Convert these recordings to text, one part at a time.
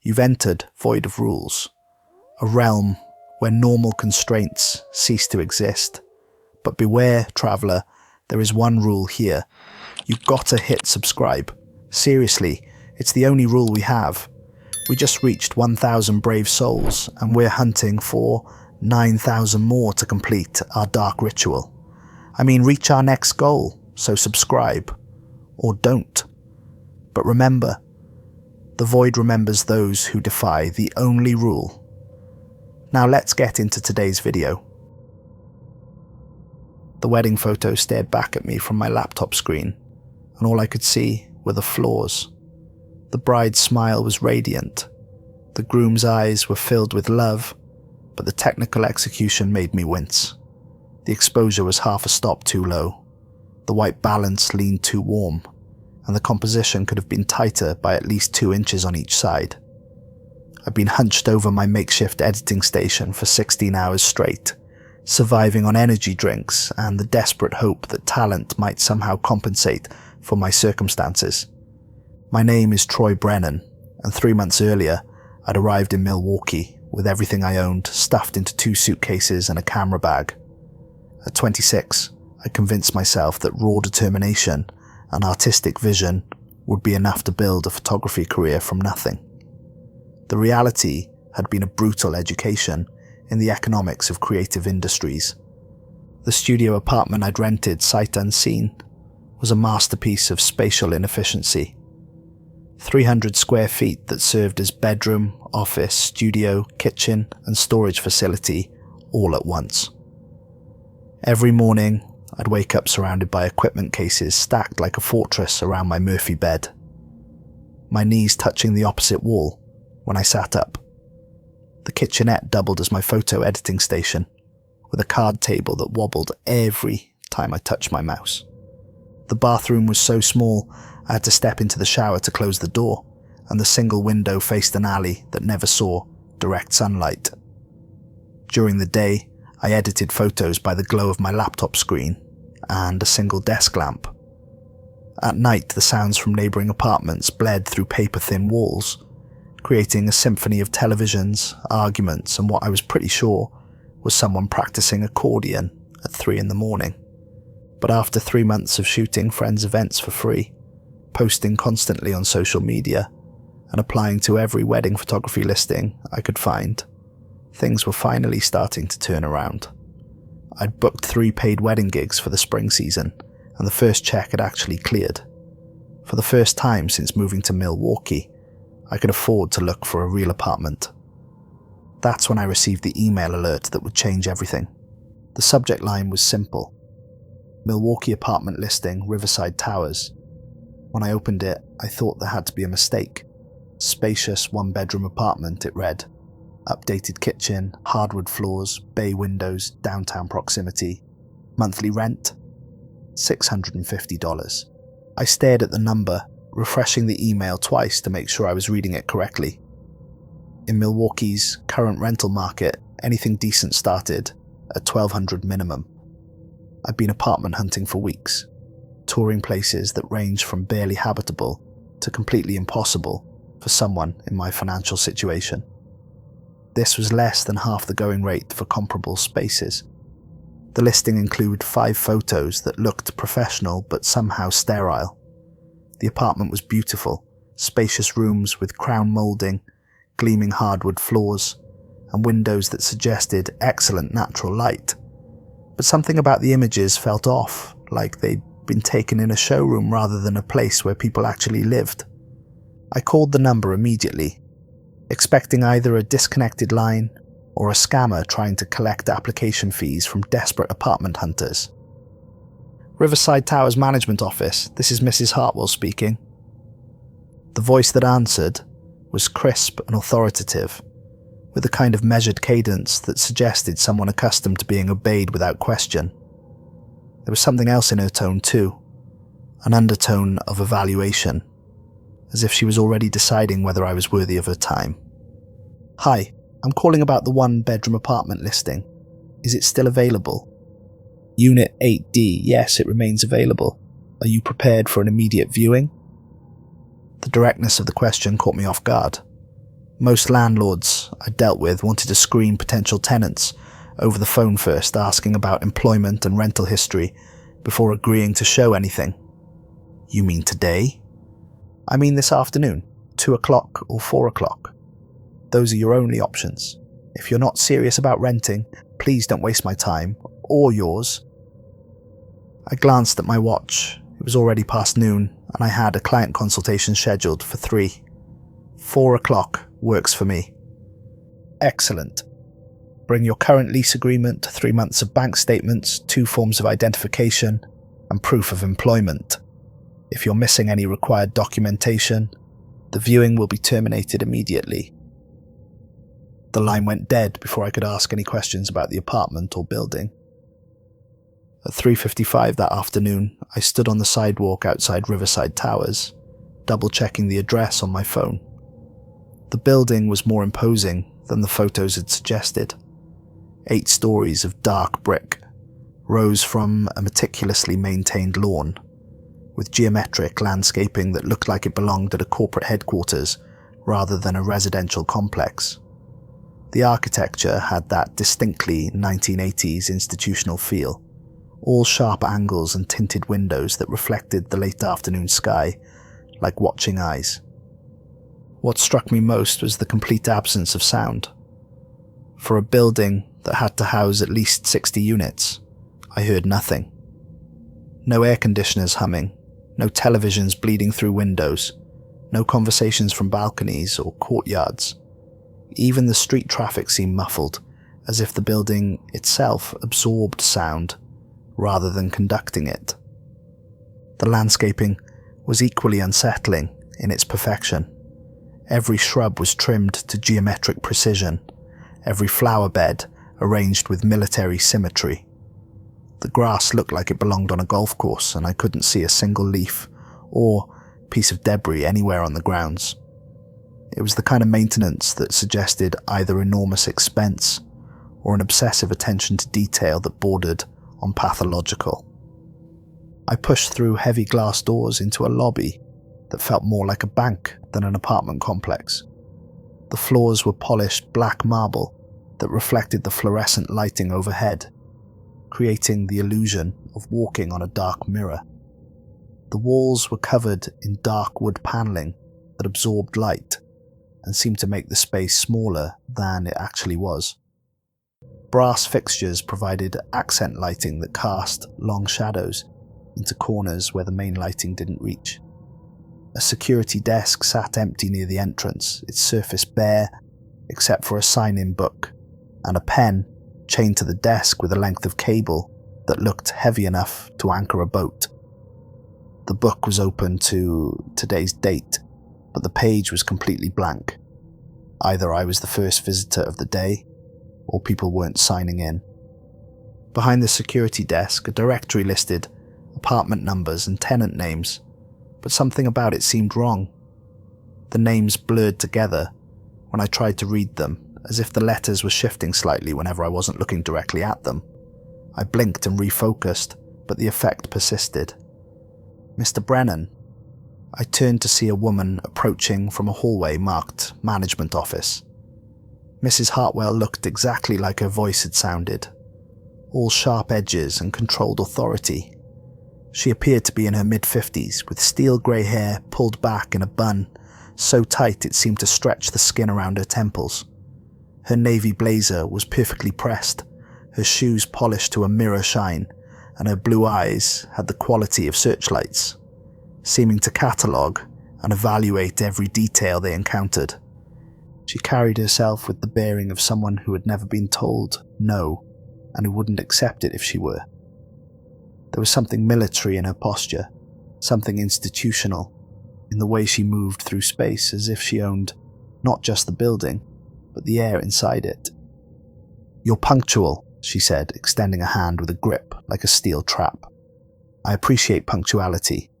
You've entered void of rules, a realm where normal constraints cease to exist. But beware, traveller, there is one rule here. You've got to hit subscribe. Seriously, it's the only rule we have. We just reached 1,000 brave souls, and we're hunting for 9,000 more to complete our dark ritual. I mean, reach our next goal, so subscribe. Or don't. But remember, the void remembers those who defy the only rule. Now let's get into today's video. The wedding photo stared back at me from my laptop screen, and all I could see were the flaws. The bride's smile was radiant. The groom's eyes were filled with love, but the technical execution made me wince. The exposure was half a stop too low. The white balance leaned too warm, and the composition could have been tighter by at least 2 inches on each side. I'd been hunched over my makeshift editing station for 16 hours straight, surviving on energy drinks and the desperate hope that talent might somehow compensate for my circumstances. My name is Troy Brennan, and 3 months earlier, I'd arrived in Milwaukee with everything I owned stuffed into 2 suitcases and a camera bag. At 26, I convinced myself that raw determination and artistic vision would be enough to build a photography career from nothing. The reality had been a brutal education in the economics of creative industries. The studio apartment I'd rented sight unseen was a masterpiece of spatial inefficiency. 300 square feet that served as bedroom, office, studio, kitchen, and storage facility all at once. Every morning, I'd wake up surrounded by equipment cases stacked like a fortress around my Murphy bed. My knees touching the opposite wall when I sat up. The kitchenette doubled as my photo editing station, with a card table that wobbled every time I touched my mouse. The bathroom was so small I had to step into the shower to close the door, and the single window faced an alley that never saw direct sunlight. During the day, I edited photos by the glow of my laptop screen and a single desk lamp. At night, the sounds from neighbouring apartments bled through paper-thin walls, creating a symphony of televisions, arguments, and what I was pretty sure was someone practicing accordion at 3 in the morning. But after 3 months of shooting friends' events for free, posting constantly on social media, and applying to every wedding photography listing I could find, things were finally starting to turn around. I'd booked 3 paid wedding gigs for the spring season, and the first check had actually cleared. For the first time since moving to Milwaukee, I could afford to look for a real apartment. That's when I received the email alert that would change everything. The subject line was simple: Milwaukee apartment listing, Riverside Towers. When I opened it, I thought there had to be a mistake. Spacious 1-bedroom apartment, it read. Updated kitchen, hardwood floors, bay windows, downtown proximity. Monthly rent? $650. I stared at the number, refreshing the email twice to make sure I was reading it correctly. In Milwaukee's current rental market, anything decent started at $1,200 minimum. I'd been apartment hunting for weeks, touring places that ranged from barely habitable to completely impossible for someone in my financial situation. This was less than half the going rate for comparable spaces. The listing included 5 photos that looked professional but somehow sterile. The apartment was beautiful, spacious rooms with crown moulding, gleaming hardwood floors, and windows that suggested excellent natural light. But something about the images felt off, like they'd been taken in a showroom rather than a place where people actually lived. I called the number immediately, expecting either a disconnected line or a scammer trying to collect application fees from desperate apartment hunters. Riverside Towers Management Office, this is Mrs. Hartwell speaking. The voice that answered was crisp and authoritative, with a kind of measured cadence that suggested someone accustomed to being obeyed without question. There was something else in her tone too, an undertone of evaluation, as if she was already deciding whether I was worthy of her time. Hi, I'm calling about the 1-bedroom apartment listing. Is it still available? Unit 8D, yes, it remains available. Are you prepared for an immediate viewing? The directness of the question caught me off guard. Most landlords I dealt with wanted to screen potential tenants over the phone first, asking about employment and rental history before agreeing to show anything. You mean today? I mean this afternoon, 2 o'clock or 4 o'clock. Those are your only options. If you're not serious about renting, please don't waste my time, or yours. I glanced at my watch. It was already past noon, and I had a client consultation scheduled for 3. 4 o'clock works for me. Excellent. Bring your current lease agreement, 3 months of bank statements, 2 forms of identification, and proof of employment. If you're missing any required documentation, the viewing will be terminated immediately. The line went dead before I could ask any questions about the apartment or building. At 3:55 that afternoon, I stood on the sidewalk outside Riverside Towers, double-checking the address on my phone. The building was more imposing than the photos had suggested. 8 stories of dark brick rose from a meticulously maintained lawn, with geometric landscaping that looked like it belonged at a corporate headquarters rather than a residential complex. The architecture had that distinctly 1980s institutional feel, all sharp angles and tinted windows that reflected the late afternoon sky like watching eyes. What struck me most was the complete absence of sound. For a building that had to house at least 60 units, I heard nothing. No air conditioners humming, no televisions bleeding through windows, no conversations from balconies or courtyards. Even the street traffic seemed muffled, as if the building itself absorbed sound rather than conducting it. The landscaping was equally unsettling in its perfection. Every shrub was trimmed to geometric precision, every flower bed arranged with military symmetry. The grass looked like it belonged on a golf course, and I couldn't see a single leaf or piece of debris anywhere on the grounds. It was the kind of maintenance that suggested either enormous expense or an obsessive attention to detail that bordered on pathological. I pushed through heavy glass doors into a lobby that felt more like a bank than an apartment complex. The floors were polished black marble that reflected the fluorescent lighting overhead, creating the illusion of walking on a dark mirror. The walls were covered in dark wood paneling that absorbed light and seemed to make the space smaller than it actually was. Brass fixtures provided accent lighting that cast long shadows into corners where the main lighting didn't reach. A security desk sat empty near the entrance, its surface bare except for a sign-in book and a pen chained to the desk with a length of cable that looked heavy enough to anchor a boat. The book was open to today's date, but the page was completely blank. Either I was the first visitor of the day, or people weren't signing in. Behind the security desk, a directory listed apartment numbers and tenant names, but something about it seemed wrong. The names blurred together when I tried to read them, as if the letters were shifting slightly whenever I wasn't looking directly at them. I blinked and refocused, but the effect persisted. Mr. Brennan. I turned to see a woman approaching from a hallway marked Management Office. Mrs. Hartwell looked exactly like her voice had sounded, all sharp edges and controlled authority. She appeared to be in her mid-50s, with steel grey hair pulled back in a bun, so tight it seemed to stretch the skin around her temples. Her navy blazer was perfectly pressed, her shoes polished to a mirror shine, and her blue eyes had the quality of searchlights, seeming to catalogue and evaluate every detail they encountered. She carried herself with the bearing of someone who had never been told no, and who wouldn't accept it if she were. There was something military in her posture, something institutional, in the way she moved through space as if she owned not just the building, but the air inside it. "You're punctual," she said, extending a hand with a grip like a steel trap. "I appreciate punctuality.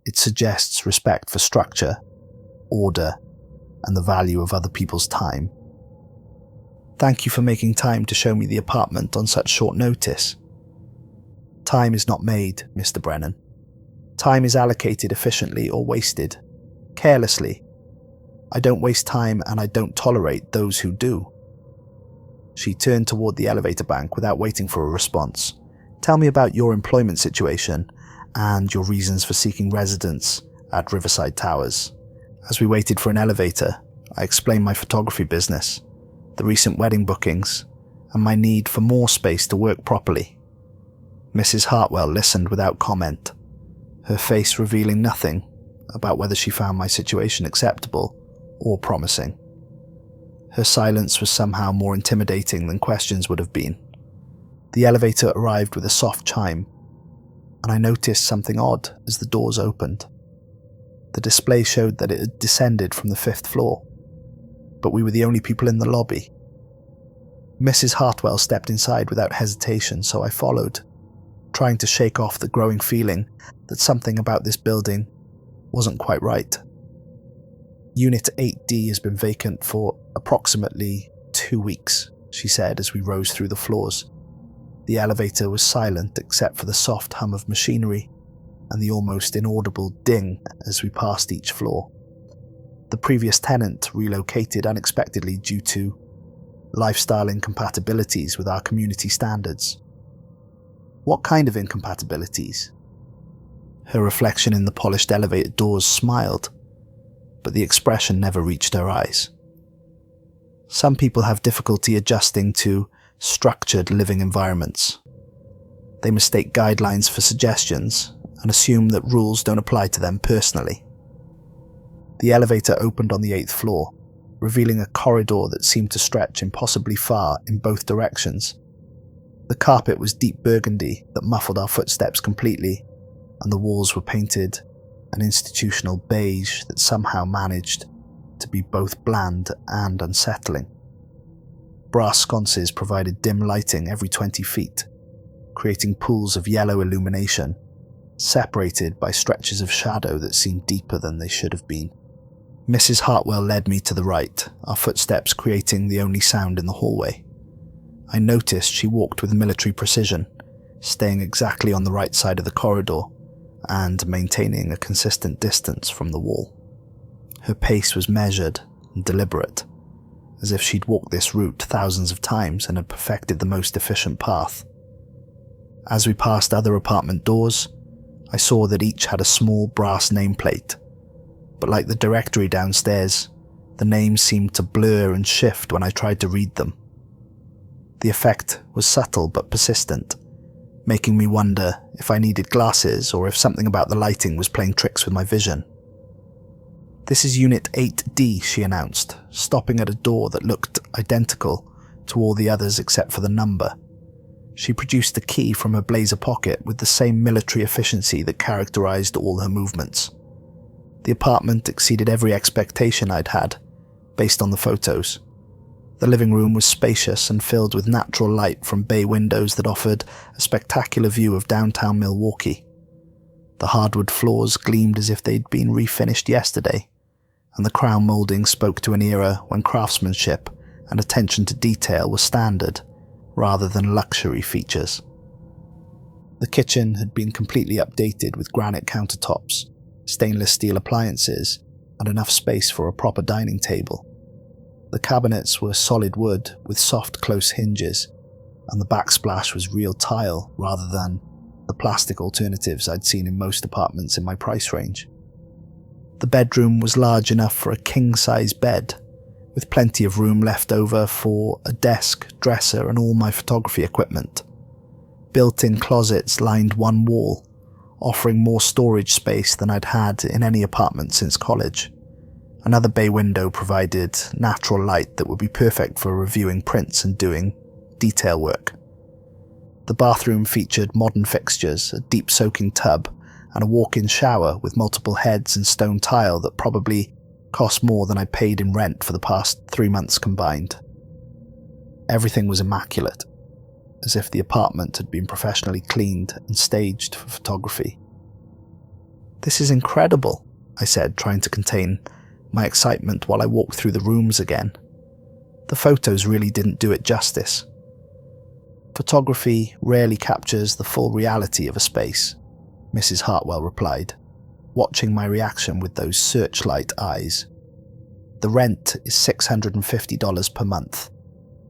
It suggests respect for structure, order, and the value of other people's time. Thank you for making time to show me the apartment on such short notice." "Time is not made, Mr. Brennan. Time is allocated efficiently or wasted, carelessly. I don't waste time and I don't tolerate those who do." She turned toward the elevator bank without waiting for a response. "Tell me about your employment situation and your reasons for seeking residence at Riverside Towers." As we waited for an elevator, I explained my photography business, the recent wedding bookings, and my need for more space to work properly. Mrs. Hartwell listened without comment, her face revealing nothing about whether she found my situation acceptable or promising. Her silence was somehow more intimidating than questions would have been. The elevator arrived with a soft chime, and I noticed something odd as the doors opened. The display showed that it had descended from the 5th floor, but we were the only people in the lobby. Mrs. Hartwell stepped inside without hesitation, so I followed, trying to shake off the growing feeling that something about this building wasn't quite right. "Unit 8D has been vacant for approximately 2 weeks, she said as we rose through the floors. The elevator was silent except for the soft hum of machinery and the almost inaudible ding as we passed each floor. The previous tenant relocated unexpectedly due to lifestyle incompatibilities with our community standards." "What kind of incompatibilities?" Her reflection in the polished elevator doors smiled, but the expression never reached her eyes. "Some people have difficulty adjusting to structured living environments. They mistake guidelines for suggestions and assume that rules don't apply to them personally." The elevator opened on the 8th floor, revealing a corridor that seemed to stretch impossibly far in both directions. The carpet was deep burgundy that muffled our footsteps completely, and the walls were painted an institutional beige that somehow managed to be both bland and unsettling. Brass sconces provided dim lighting every 20 feet, creating pools of yellow illumination, separated by stretches of shadow that seemed deeper than they should have been. Mrs. Hartwell led me to the right, our footsteps creating the only sound in the hallway. I noticed she walked with military precision, staying exactly on the right side of the corridor and maintaining a consistent distance from the wall. Her pace was measured and deliberate, as if she'd walked this route thousands of times and had perfected the most efficient path. As we passed other apartment doors, I saw that each had a small brass nameplate, but like the directory downstairs, the names seemed to blur and shift when I tried to read them. The effect was subtle but persistent, making me wonder if I needed glasses or if something about the lighting was playing tricks with my vision. "This is Unit 8D, she announced, stopping at a door that looked identical to all the others except for the number. She produced a key from her blazer pocket with the same military efficiency that characterized all her movements. The apartment exceeded every expectation I'd had, based on the photos. The living room was spacious and filled with natural light from bay windows that offered a spectacular view of downtown Milwaukee. The hardwood floors gleamed as if they'd been refinished yesterday, and the crown molding spoke to an era when craftsmanship and attention to detail were standard, rather than luxury features. The kitchen had been completely updated with granite countertops, stainless steel appliances, and enough space for a proper dining table. The cabinets were solid wood with soft close hinges, and the backsplash was real tile rather than the plastic alternatives I'd seen in most apartments in my price range. The bedroom was large enough for a king-size bed, with plenty of room left over for a desk, dresser, and all my photography equipment. Built-in closets lined one wall, offering more storage space than I'd had in any apartment since college. Another bay window provided natural light that would be perfect for reviewing prints and doing detail work. The bathroom featured modern fixtures, a deep soaking tub, and a walk-in shower with multiple heads and stone tile that probably cost more than I paid in rent for the past 3 months combined. Everything was immaculate, as if the apartment had been professionally cleaned and staged for photography. "This is incredible," I said, trying to contain my excitement while I walked through the rooms again. The photos really didn't do it justice. "Photography rarely captures the full reality of a space," Mrs. Hartwell replied, watching my reaction with those searchlight eyes. The rent is $650 per month,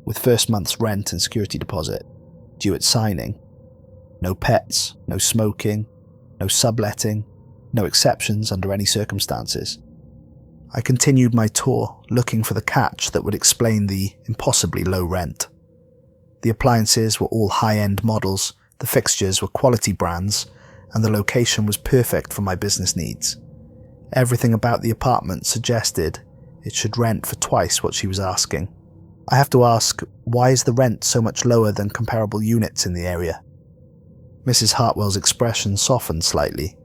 with first month's rent and security deposit due at signing. No pets, no smoking, no subletting, no exceptions under any circumstances. I continued my tour, looking for the catch that would explain the impossibly low rent. The appliances were all high-end models, the fixtures were quality brands, and the location was perfect for my business needs. Everything about the apartment suggested it should rent for twice what she was asking. I have to ask, why is the rent so much lower than comparable units in the area? Mrs. Hartwell's expression softened slightly,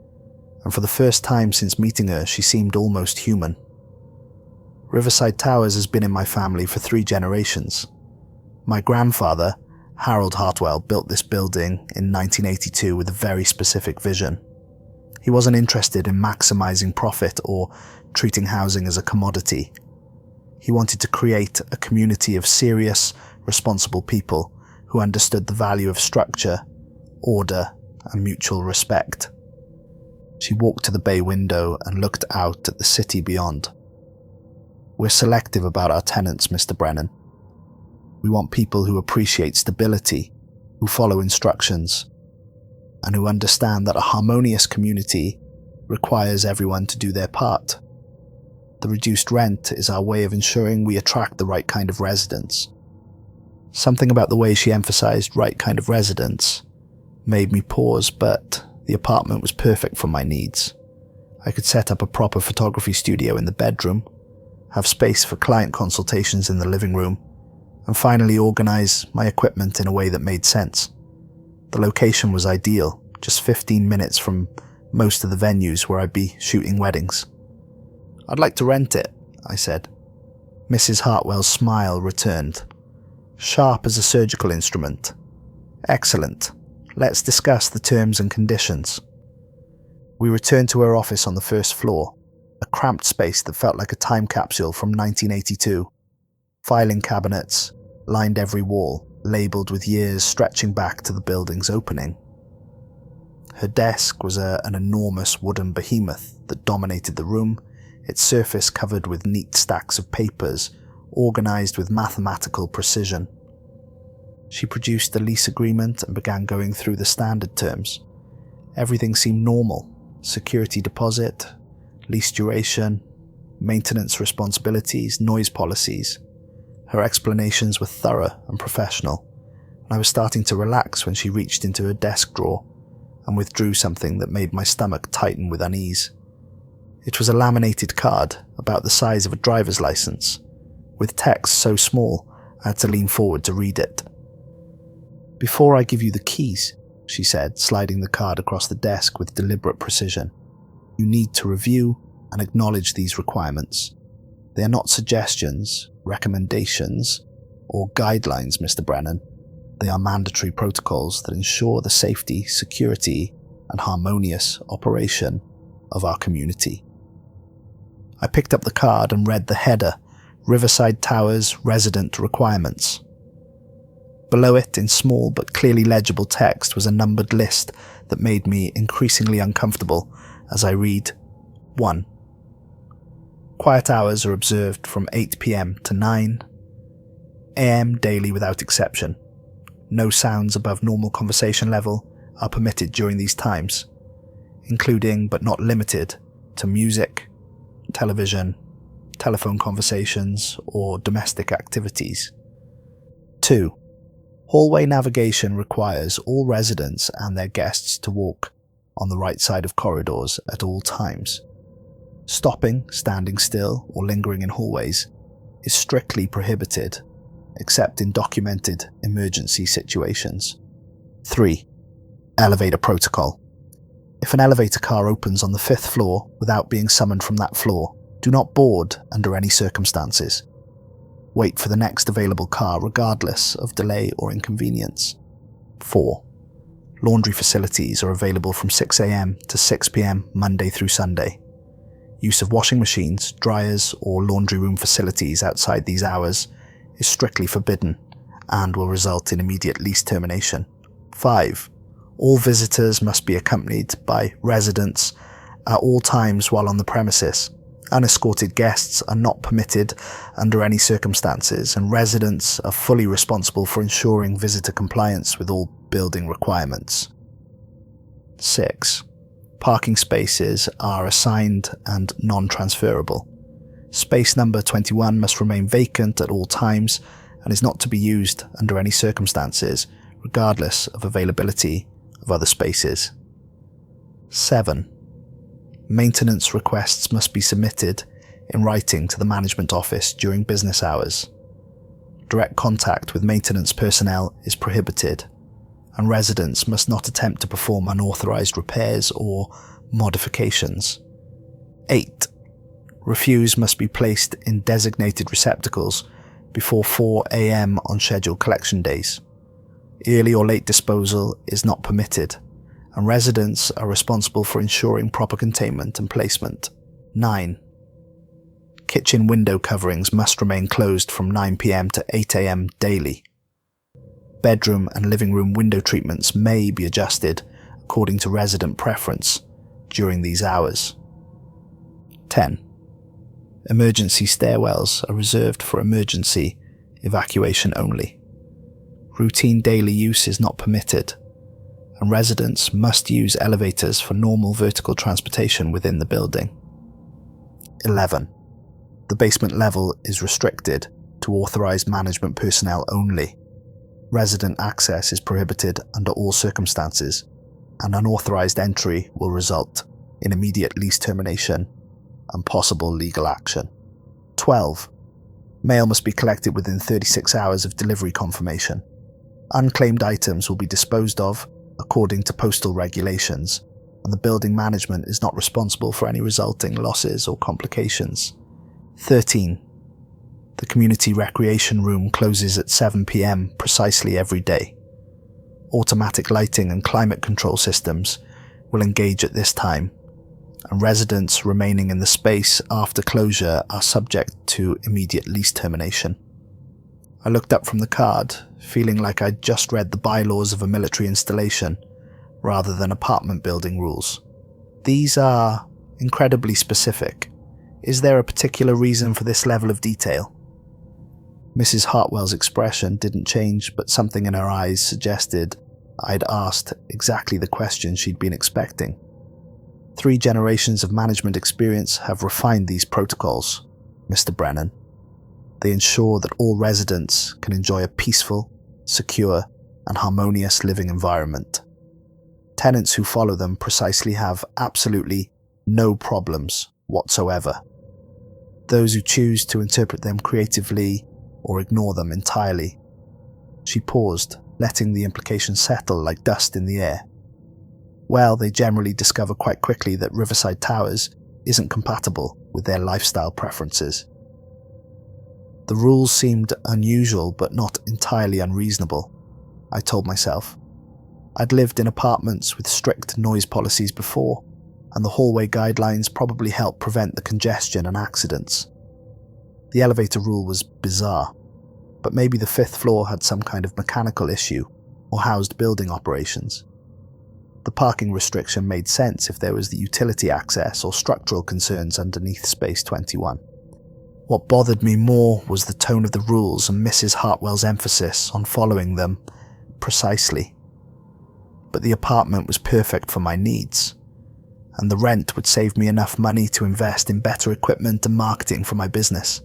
and for the first time since meeting her, she seemed almost human. Riverside Towers has been in my family for 3 generations. My grandfather, Harold Hartwell, built this building in 1982 with a very specific vision. He wasn't interested in maximizing profit or treating housing as a commodity. He wanted to create a community of serious, responsible people who understood the value of structure, order, and mutual respect. She walked to the bay window and looked out at the city beyond. We're selective about our tenants, Mr. Brennan. We want people who appreciate stability, who follow instructions, and who understand that a harmonious community requires everyone to do their part. The reduced rent is our way of ensuring we attract the right kind of residents. Something about the way she emphasized right kind of residents made me pause, but the apartment was perfect for my needs. I could set up a proper photography studio in the bedroom, have space for client consultations in the living room, and finally organize my equipment in a way that made sense. The location was ideal, just 15 minutes from most of the venues where I'd be shooting weddings. "I'd like to rent it," I said. Mrs. Hartwell's smile returned, sharp as a surgical instrument. "Excellent. Let's discuss the terms and conditions." We returned to her office on the first floor, a cramped space that felt like a time capsule from 1982. Filing cabinets lined every wall, labelled with years stretching back to the building's opening. Her desk was an enormous wooden behemoth that dominated the room, its surface covered with neat stacks of papers, organised with mathematical precision. She produced the lease agreement and began going through the standard terms. Everything seemed normal: security deposit, lease duration, maintenance responsibilities, noise policies. Her explanations were thorough and professional, and I was starting to relax when she reached into her desk drawer and withdrew something that made my stomach tighten with unease. It was a laminated card about the size of a driver's license, with text so small I had to lean forward to read it. "Before I give you the keys," she said, sliding the card across the desk with deliberate precision, "you need to review and acknowledge these requirements. They are not suggestions, recommendations, or guidelines, Mr. Brennan. They are mandatory protocols that ensure the safety, security, and harmonious operation of our community." I picked up the card and read the header, Riverside Towers Resident Requirements. Below it, in small but clearly legible text, was a numbered list that made me increasingly uncomfortable as I read. 1. Quiet hours are observed from 8 p.m. to 9 a.m. daily without exception. No sounds above normal conversation level are permitted during these times, including but not limited to music, television, telephone conversations, or domestic activities. 2. Hallway navigation requires all residents and their guests to walk on the right side of corridors at all times. Stopping, standing still, or lingering in hallways is strictly prohibited, except in documented emergency situations. 3. Elevator protocol. If an elevator car opens on the 5th floor without being summoned from that floor, do not board under any circumstances. Wait for the next available car regardless of delay or inconvenience. 4. Laundry facilities are available from 6 a.m. to 6 p.m. Monday through Sunday. Use of washing machines, dryers, or laundry room facilities outside these hours is strictly forbidden and will result in immediate lease termination. 5. All visitors must be accompanied by residents at all times while on the premises. Unescorted guests are not permitted under any circumstances, and residents are fully responsible for ensuring visitor compliance with all building requirements. 6. Parking spaces are assigned and non-transferable. Space number 21 must remain vacant at all times and is not to be used under any circumstances, regardless of availability of other spaces. 7. Maintenance requests must be submitted in writing to the management office during business hours. Direct contact with maintenance personnel is prohibited, and residents must not attempt to perform unauthorized repairs or modifications. 8. Refuse must be placed in designated receptacles before 4 a.m. on scheduled collection days. Early or late disposal is not permitted, and residents are responsible for ensuring proper containment and placement. 9. Kitchen window coverings must remain closed from 9 p.m. to 8 a.m. daily. Bedroom and living room window treatments may be adjusted according to resident preference during these hours. 10. Emergency stairwells are reserved for emergency evacuation only. Routine daily use is not permitted, and residents must use elevators for normal vertical transportation within the building. 11. The basement level is restricted to authorized management personnel only. Resident access is prohibited under all circumstances, and unauthorized entry will result in immediate lease termination and possible legal action. 12. Mail must be collected within 36 hours of delivery confirmation. Unclaimed items will be disposed of according to postal regulations, and the building management is not responsible for any resulting losses or complications. 13. The community recreation room closes at 7 p.m. precisely every day. Automatic lighting and climate control systems will engage at this time, and residents remaining in the space after closure are subject to immediate lease termination. I looked up from the card, feeling like I'd just read the bylaws of a military installation rather than apartment building rules. These are incredibly specific. Is there a particular reason for this level of detail? Mrs. Hartwell's expression didn't change, but something in her eyes suggested I'd asked exactly the question she'd been expecting. 3 generations of management experience have refined these protocols, Mr. Brennan. They ensure that all residents can enjoy a peaceful, secure, and harmonious living environment. Tenants who follow them precisely have absolutely no problems whatsoever. Those who choose to interpret them creatively or ignore them entirely. She paused, letting the implication settle like dust in the air. Well, they generally discover quite quickly that Riverside Towers isn't compatible with their lifestyle preferences. The rules seemed unusual but not entirely unreasonable, I told myself. I'd lived in apartments with strict noise policies before, and the hallway guidelines probably helped prevent the congestion and accidents. The elevator rule was bizarre, but maybe the 5th floor had some kind of mechanical issue or housed building operations. The parking restriction made sense if there was the utility access or structural concerns underneath Space 21. What bothered me more was the tone of the rules and Mrs. Hartwell's emphasis on following them precisely. But the apartment was perfect for my needs, and the rent would save me enough money to invest in better equipment and marketing for my business.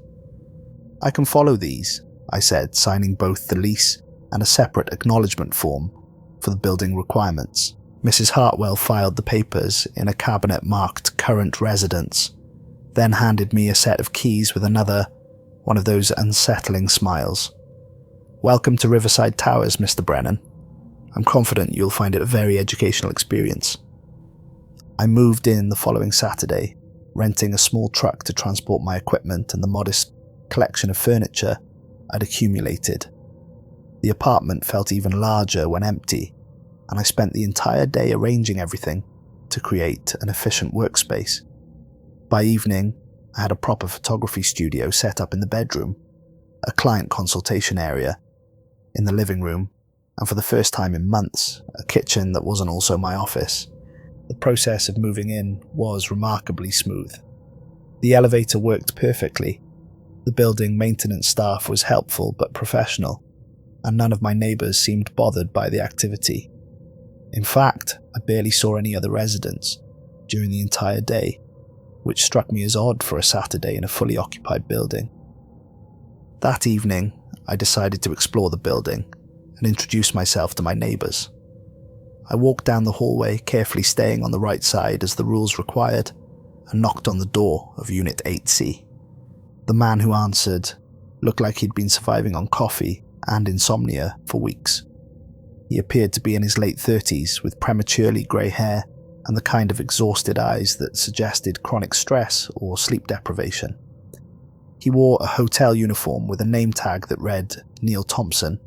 I can follow these, I said, signing both the lease and a separate acknowledgement form for the building requirements. Mrs. Hartwell filed the papers in a cabinet marked Current Residence, then handed me a set of keys with another, one of those unsettling smiles. Welcome to Riverside Towers, Mr. Brennan. I'm confident you'll find it a very educational experience. I moved in the following Saturday, renting a small truck to transport my equipment and the modest collection of furniture I'd accumulated. The apartment felt even larger when empty, and I spent the entire day arranging everything to create an efficient workspace. By evening, I had a proper photography studio set up in the bedroom, a client consultation area in the living room, and for the first time in months, a kitchen that wasn't also my office. The process of moving in was remarkably smooth. The elevator worked perfectly. The building maintenance staff was helpful but professional, and none of my neighbours seemed bothered by the activity. In fact, I barely saw any other residents during the entire day, which struck me as odd for a Saturday in a fully occupied building. That evening, I decided to explore the building and introduce myself to my neighbours. I walked down the hallway, carefully staying on the right side as the rules required, and knocked on the door of Unit 8C. The man who answered looked like he'd been surviving on coffee and insomnia for weeks. He appeared to be in his late 30s with prematurely grey hair and the kind of exhausted eyes that suggested chronic stress or sleep deprivation. He wore a hotel uniform with a name tag that read Neil Thompson,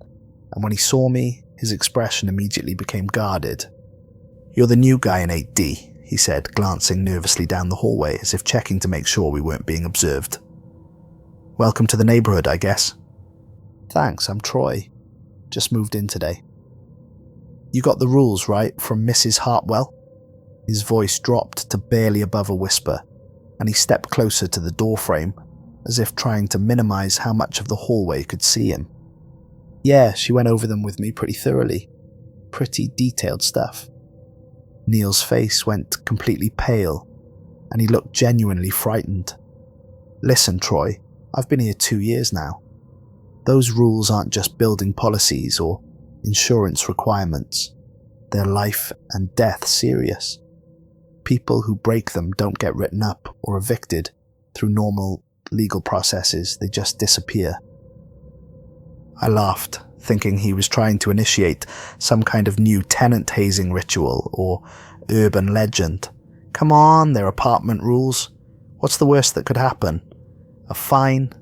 and when he saw me, his expression immediately became guarded. "You're the new guy in 8D, he said, glancing nervously down the hallway as if checking to make sure we weren't being observed. "Welcome to the neighbourhood, I guess." "Thanks, I'm Troy. Just moved in today." "You got the rules right from Mrs. Hartwell?" His voice dropped to barely above a whisper, and he stepped closer to the doorframe, as if trying to minimise how much of the hallway could see him. "Yeah, she went over them with me pretty thoroughly. Pretty detailed stuff." Neil's face went completely pale, and he looked genuinely frightened. "Listen, Troy, I've been here 2 years now. Those rules aren't just building policies or insurance requirements. They're life and death serious. People who break them don't get written up or evicted through normal legal processes, they just disappear." I laughed, thinking he was trying to initiate some kind of new tenant hazing ritual or urban legend. Come on, they're apartment rules. What's the worst that could happen? A fine?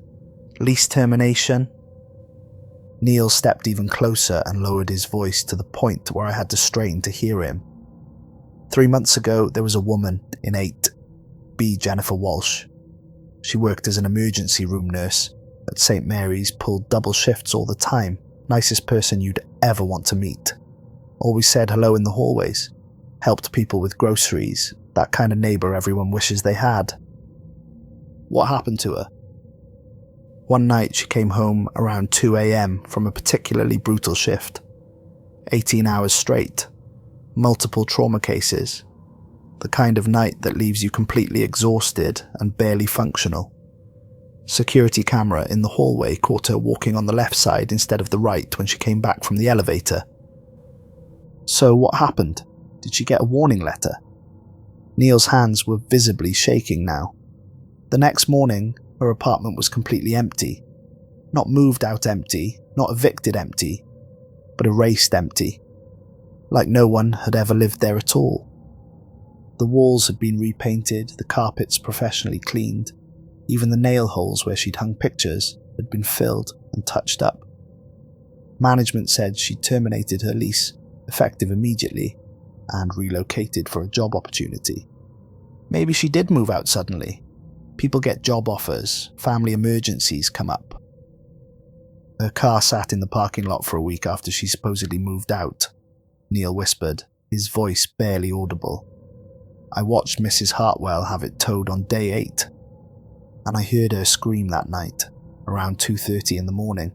Lease termination? Neil stepped even closer and lowered his voice to the point where I had to strain to hear him. 3 months ago, there was a woman in 8B, Jennifer Walsh. She worked as an emergency room nurse at St. Mary's, pulled double shifts all the time. Nicest person you'd ever want to meet. Always said hello in the hallways. Helped people with groceries. That kind of neighbour everyone wishes they had. What happened to her? One night she came home around 2 a.m. from a particularly brutal shift. 18 hours straight. Multiple trauma cases. The kind of night that leaves you completely exhausted and barely functional. Security camera in the hallway caught her walking on the left side instead of the right when she came back from the elevator. So what happened? Did she get a warning letter? Neil's hands were visibly shaking now. The next morning, her apartment was completely empty. Not moved out empty, not evicted empty, but erased empty. Like no one had ever lived there at all. The walls had been repainted, the carpets professionally cleaned. Even the nail holes where she'd hung pictures had been filled and touched up. Management said she'd terminated her lease, effective immediately, and relocated for a job opportunity. Maybe she did move out suddenly. People get job offers, family emergencies come up. Her car sat in the parking lot for a week after she supposedly moved out, Neil whispered, his voice barely audible. I watched Mrs. Hartwell have it towed on day 8, and I heard her scream that night, around 2:30 in the morning.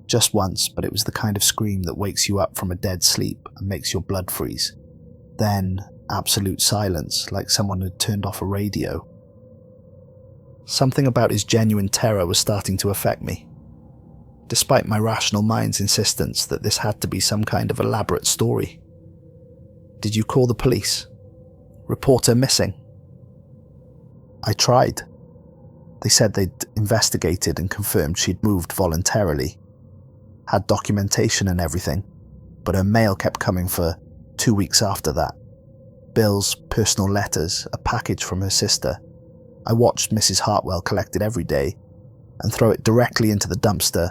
Just once, but it was the kind of scream that wakes you up from a dead sleep and makes your blood freeze. Then, absolute silence, like someone had turned off a radio. Something about his genuine terror was starting to affect me. Despite my rational mind's insistence that this had to be some kind of elaborate story. Did you call the police? Report her missing? I tried. They said they'd investigated and confirmed she'd moved voluntarily. Had documentation and everything, but her mail kept coming for 2 weeks after that. Bills, personal letters, a package from her sister. I watched Mrs. Hartwell collect it every day and throw it directly into the dumpster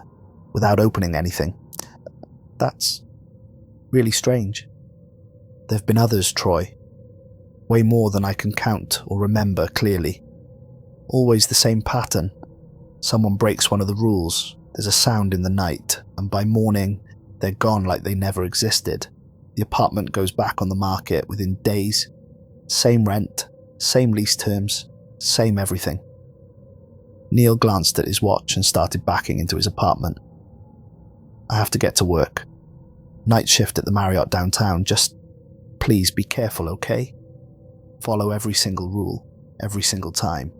without opening anything. That's really strange. There've been others, Troy. Way more than I can count or remember clearly. Always the same pattern. Someone breaks one of the rules, there's a sound in the night, and by morning, they're gone like they never existed. The apartment goes back on the market within days. Same rent, same lease terms, Same everything. Neil glanced at his watch and started backing into his apartment. I have to get to work. Night shift at the Marriott downtown. Just please be careful, okay? Follow every single rule, every single time.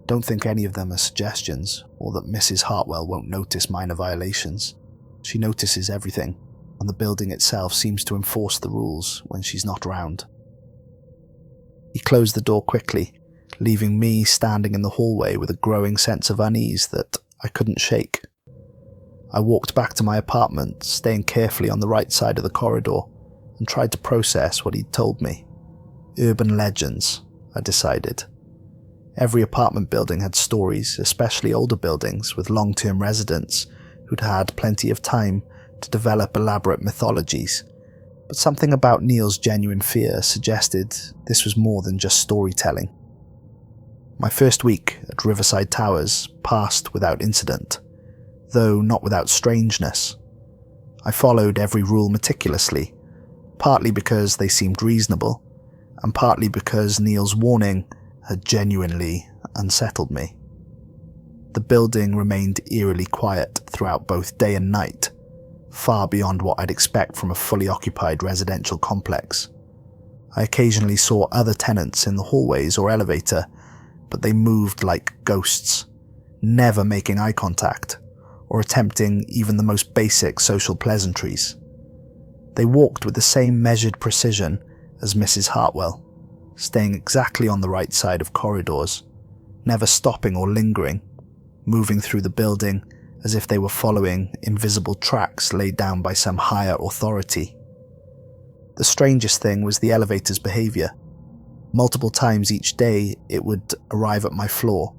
Don't think any of them are suggestions, or that Mrs. Hartwell won't notice minor violations. She notices everything, and the building itself seems to enforce the rules when she's not around. He closed the door quickly, leaving me standing in the hallway with a growing sense of unease that I couldn't shake. I walked back to my apartment, staying carefully on the right side of the corridor, and tried to process what he'd told me. Urban legends, I decided. Every apartment building had stories, especially older buildings with long-term residents who'd had plenty of time to develop elaborate mythologies. But something about Neil's genuine fear suggested this was more than just storytelling. My first week at Riverside Towers passed without incident, though not without strangeness. I followed every rule meticulously, partly because they seemed reasonable, and partly because Neil's warning had genuinely unsettled me. The building remained eerily quiet throughout both day and night, far beyond what I'd expect from a fully occupied residential complex. I occasionally saw other tenants in the hallways or elevator, but they moved like ghosts, never making eye contact or attempting even the most basic social pleasantries. They walked with the same measured precision as Mrs. Hartwell, staying exactly on the right side of corridors, never stopping or lingering, moving through the building as if they were following invisible tracks laid down by some higher authority. The strangest thing was the elevator's behavior. Multiple times each day it would arrive at my floor,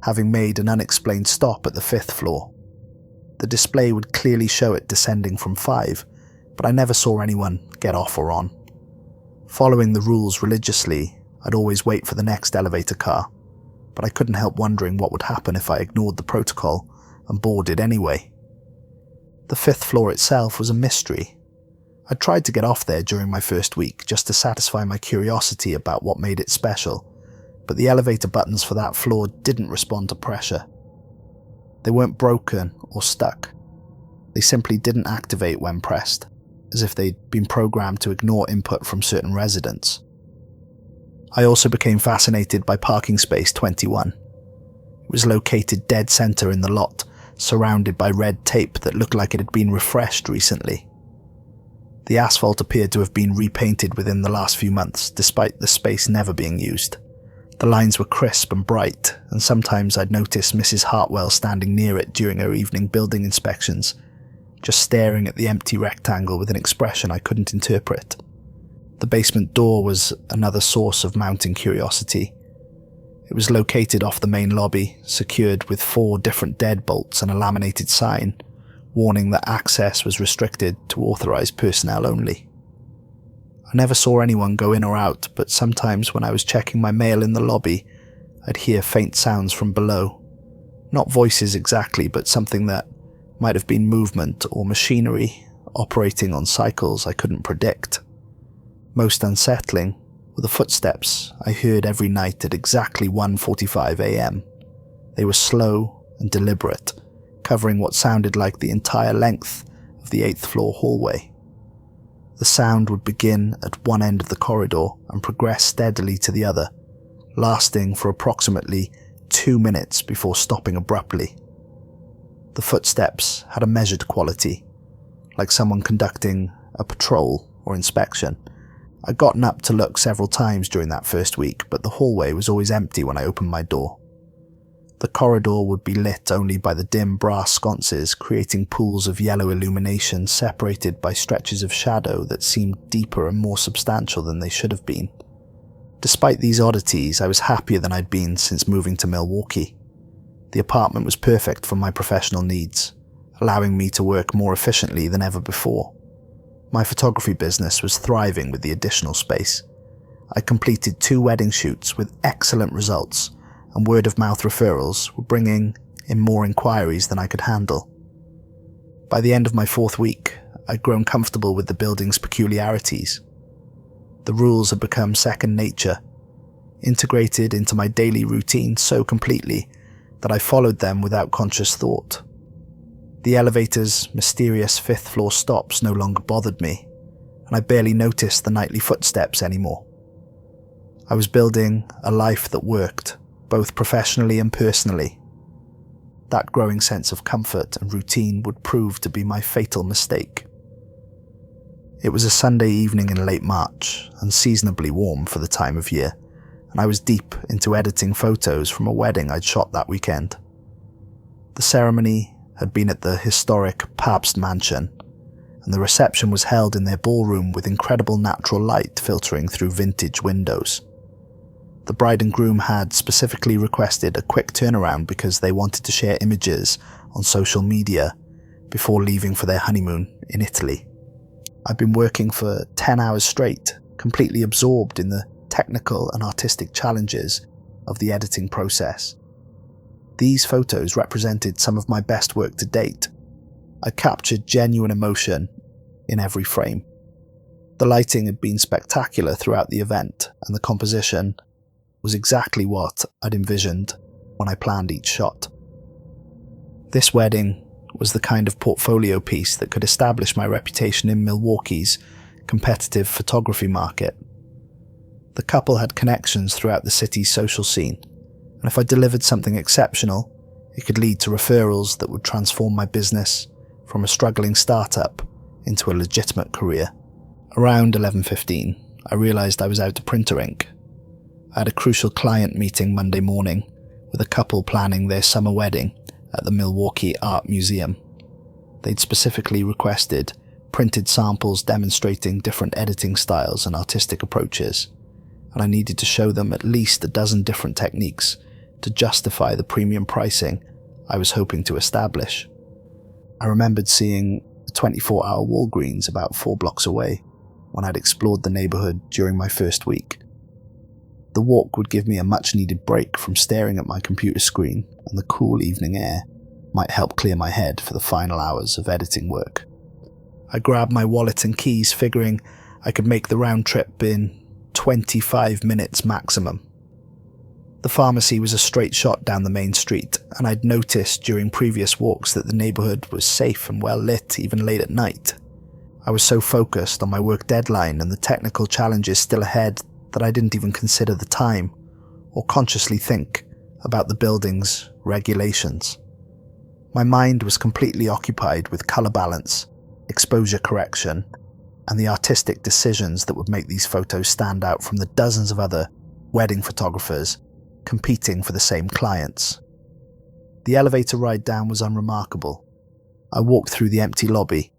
having made an unexplained stop at the 5th floor. The display would clearly show it descending from 5, but I never saw anyone get off or on. Following the rules religiously, I'd always wait for the next elevator car, but I couldn't help wondering what would happen if I ignored the protocol and boarded anyway. The 5th floor itself was a mystery. I tried to get off there during my first week just to satisfy my curiosity about what made it special, but the elevator buttons for that floor didn't respond to pressure. They weren't broken or stuck. They simply didn't activate when pressed, as if they'd been programmed to ignore input from certain residents. I also became fascinated by parking space 21. It was located dead center in the lot, surrounded by red tape that looked like it had been refreshed recently. The asphalt appeared to have been repainted within the last few months, despite the space never being used. The lines were crisp and bright, and sometimes I'd notice Mrs. Hartwell standing near it during her evening building inspections, just staring at the empty rectangle with an expression I couldn't interpret. The basement door was another source of mounting curiosity. It was located off the main lobby, secured with 4 different deadbolts and a laminated sign, warning that access was restricted to authorized personnel only. I never saw anyone go in or out, but sometimes when I was checking my mail in the lobby, I'd hear faint sounds from below. Not voices exactly, but something that might have been movement or machinery operating on cycles I couldn't predict. Most unsettling were the footsteps I heard every night at exactly 1:45 a.m. They were slow and deliberate, covering what sounded like the entire length of the 8th floor hallway. The sound would begin at one end of the corridor and progress steadily to the other, lasting for approximately 2 minutes before stopping abruptly. The footsteps had a measured quality, like someone conducting a patrol or inspection. I'd gotten up to look several times during that first week, but the hallway was always empty when I opened my door. The corridor would be lit only by the dim brass sconces, creating pools of yellow illumination separated by stretches of shadow that seemed deeper and more substantial than they should have been. Despite these oddities, I was happier than I'd been since moving to Milwaukee. The apartment was perfect for my professional needs, allowing me to work more efficiently than ever before. My photography business was thriving with the additional space. I completed 2 wedding shoots with excellent results, and word-of-mouth referrals were bringing in more inquiries than I could handle. By the end of my 4th week, I'd grown comfortable with the building's peculiarities. The rules had become second nature, integrated into my daily routine so completely that I followed them without conscious thought. The elevator's mysterious fifth-floor stops no longer bothered me, and I barely noticed the nightly footsteps anymore. I was building a life that worked, both professionally and personally. That growing sense of comfort and routine would prove to be my fatal mistake. It was a Sunday evening in late March, unseasonably warm for the time of year, and I was deep into editing photos from a wedding I'd shot that weekend. The ceremony had been at the historic Pabst Mansion, and the reception was held in their ballroom with incredible natural light filtering through vintage windows. The bride and groom had specifically requested a quick turnaround because they wanted to share images on social media before leaving for their honeymoon in Italy. I'd been working for 10 hours straight, completely absorbed in the technical and artistic challenges of the editing process. These photos represented some of my best work to date. I captured genuine emotion in every frame. The lighting had been spectacular throughout the event, and the composition was exactly what I'd envisioned when I planned each shot. This wedding was the kind of portfolio piece that could establish my reputation in Milwaukee's competitive photography market. The couple had connections throughout the city's social scene, and if I delivered something exceptional, it could lead to referrals that would transform my business from a struggling startup into a legitimate career. Around 11:15, I realized I was out of printer ink. I had a crucial client meeting Monday morning with a couple planning their summer wedding at the Milwaukee Art Museum. They'd specifically requested printed samples demonstrating different editing styles and artistic approaches, and I needed to show them at least a dozen different techniques to justify the premium pricing I was hoping to establish. I remembered seeing a 24-hour Walgreens about 4 blocks away when I'd explored the neighborhood during my first week. The walk would give me a much-needed break from staring at my computer screen, and the cool evening air might help clear my head for the final hours of editing work. I grabbed my wallet and keys, figuring I could make the round trip in 25 minutes maximum. The pharmacy was a straight shot down the main street, and I'd noticed during previous walks that the neighborhood was safe and well lit even late at night. I was so focused on my work deadline and the technical challenges still ahead that I didn't even consider the time or consciously think about the building's regulations. My mind was completely occupied with color balance, exposure correction, and the artistic decisions that would make these photos stand out from the dozens of other wedding photographers competing for the same clients. The elevator ride down was unremarkable. I walked through the empty lobby,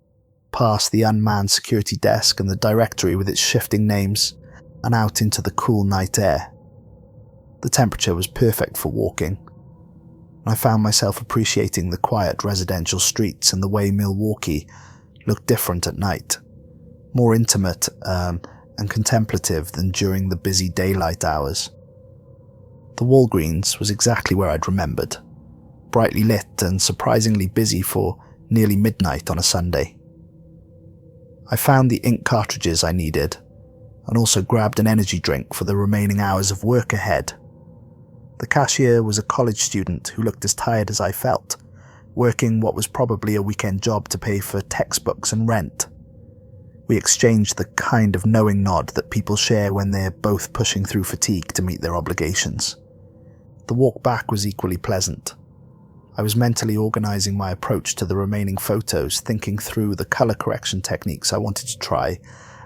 past the unmanned security desk and the directory with its shifting names, and out into the cool night air. The temperature was perfect for walking. I found myself appreciating the quiet residential streets and the way Milwaukee looked different at night, more intimate and contemplative than during the busy daylight hours. The Walgreens was exactly where I'd remembered, brightly lit and surprisingly busy for nearly midnight on a Sunday. I found the ink cartridges I needed, and also grabbed an energy drink for the remaining hours of work ahead. The cashier was a college student who looked as tired as I felt, working what was probably a weekend job to pay for textbooks and rent. We exchanged the kind of knowing nod that people share when they're both pushing through fatigue to meet their obligations. The walk back was equally pleasant. I was mentally organizing my approach to the remaining photos, thinking through the color correction techniques I wanted to try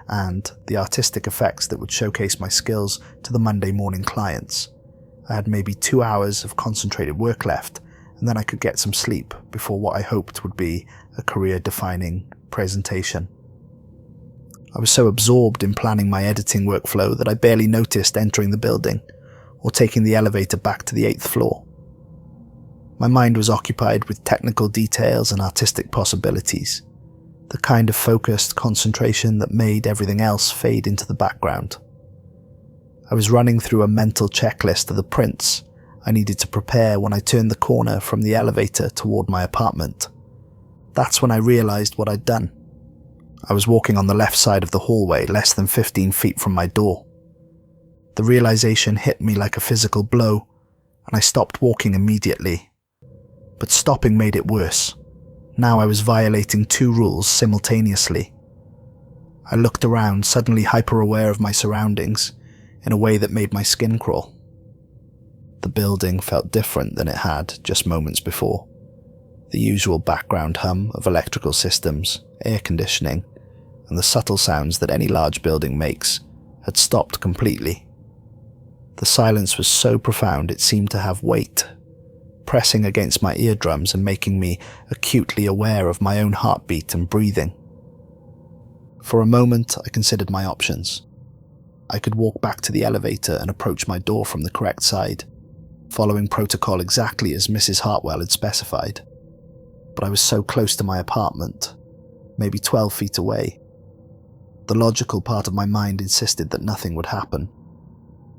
and the artistic effects that would showcase my skills to the Monday morning clients. I had maybe 2 hours of concentrated work left, and then I could get some sleep before what I hoped would be a career-defining presentation. I was so absorbed in planning my editing workflow that I barely noticed entering the building or taking the elevator back to the 8th floor. My mind was occupied with technical details and artistic possibilities, the kind of focused concentration that made everything else fade into the background. I was running through a mental checklist of the prints I needed to prepare when I turned the corner from the elevator toward my apartment. That's when I realized what I'd done. I was walking on the left side of the hallway, less than 15 feet from my door. The realization hit me like a physical blow, and I stopped walking immediately. But stopping made it worse. Now I was violating 2 rules simultaneously. I looked around, suddenly hyper-aware of my surroundings, in a way that made my skin crawl. The building felt different than it had just moments before. The usual background hum of electrical systems, air conditioning, and the subtle sounds that any large building makes had stopped completely. The silence was so profound it seemed to have weight, pressing against my eardrums and making me acutely aware of my own heartbeat and breathing. For a moment, I considered my options. I could walk back to the elevator and approach my door from the correct side, following protocol exactly as Mrs. Hartwell had specified. But I was so close to my apartment, maybe 12 feet away. The logical part of my mind insisted that nothing would happen.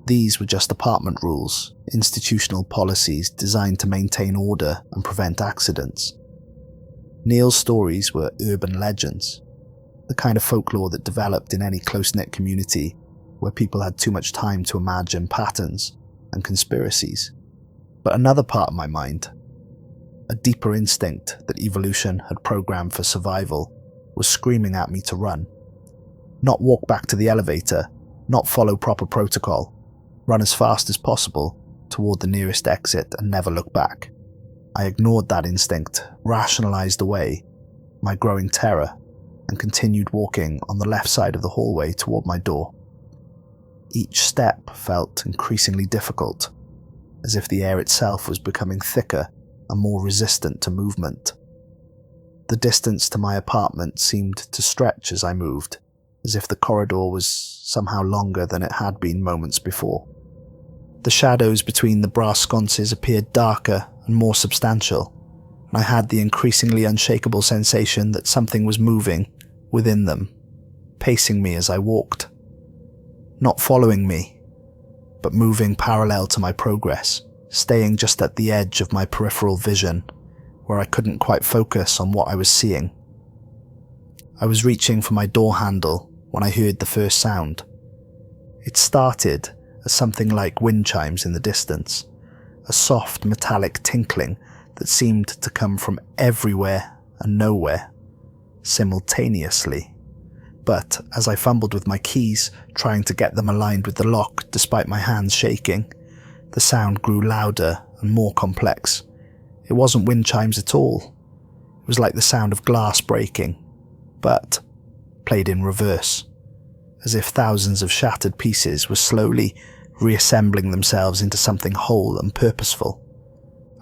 These were just apartment rules, institutional policies designed to maintain order and prevent accidents. Neil's stories were urban legends, the kind of folklore that developed in any close-knit community where people had too much time to imagine patterns and conspiracies. But another part of my mind, a deeper instinct that evolution had programmed for survival, was screaming at me to run. Not walk back to the elevator, not follow proper protocol, run as fast as possible toward the nearest exit and never look back. I ignored that instinct, rationalized away my growing terror, and continued walking on the left side of the hallway toward my door. Each step felt increasingly difficult, as if the air itself was becoming thicker and more resistant to movement. The distance to my apartment seemed to stretch as I moved, as if the corridor was somehow longer than it had been moments before. The shadows between the brass sconces appeared darker and more substantial, and I had the increasingly unshakable sensation that something was moving within them, pacing me as I walked. Not following me, but moving parallel to my progress, staying just at the edge of my peripheral vision, where I couldn't quite focus on what I was seeing. I was reaching for my door handle when I heard the first sound. It started as something like wind chimes in the distance, a soft metallic tinkling that seemed to come from everywhere and nowhere, simultaneously. But as I fumbled with my keys, trying to get them aligned with the lock despite my hands shaking, the sound grew louder and more complex. It wasn't wind chimes at all. It was like the sound of glass breaking, but played in reverse, as if thousands of shattered pieces were slowly reassembling themselves into something whole and purposeful.